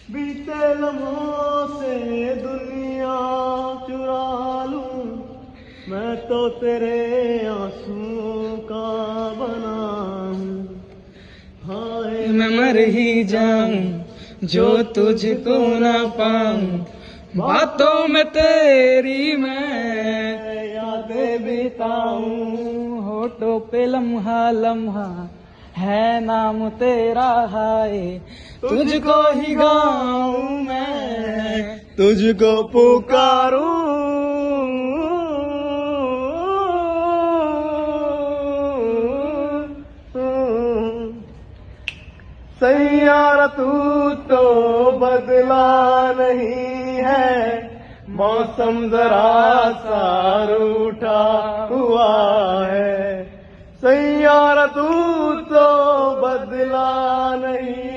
बीते लम्हों से दुनिया चुरा लूं, मैं तो तेरे आंसुओं का बना हूँ। हाय मैं मर ही जाऊं जो तुझको ना पाऊं, बातों में तेरी मैं यादें बिताऊं। होठों पे लम्हा लम्हा है नाम तेरा, हाय तुझको ही गाऊं मैं, तुझको पुकारूं। सैयारा तू तो बदला नहीं है, मौसम जरा सा रूठा हुआ है। सैयारा तू तो बदला नहीं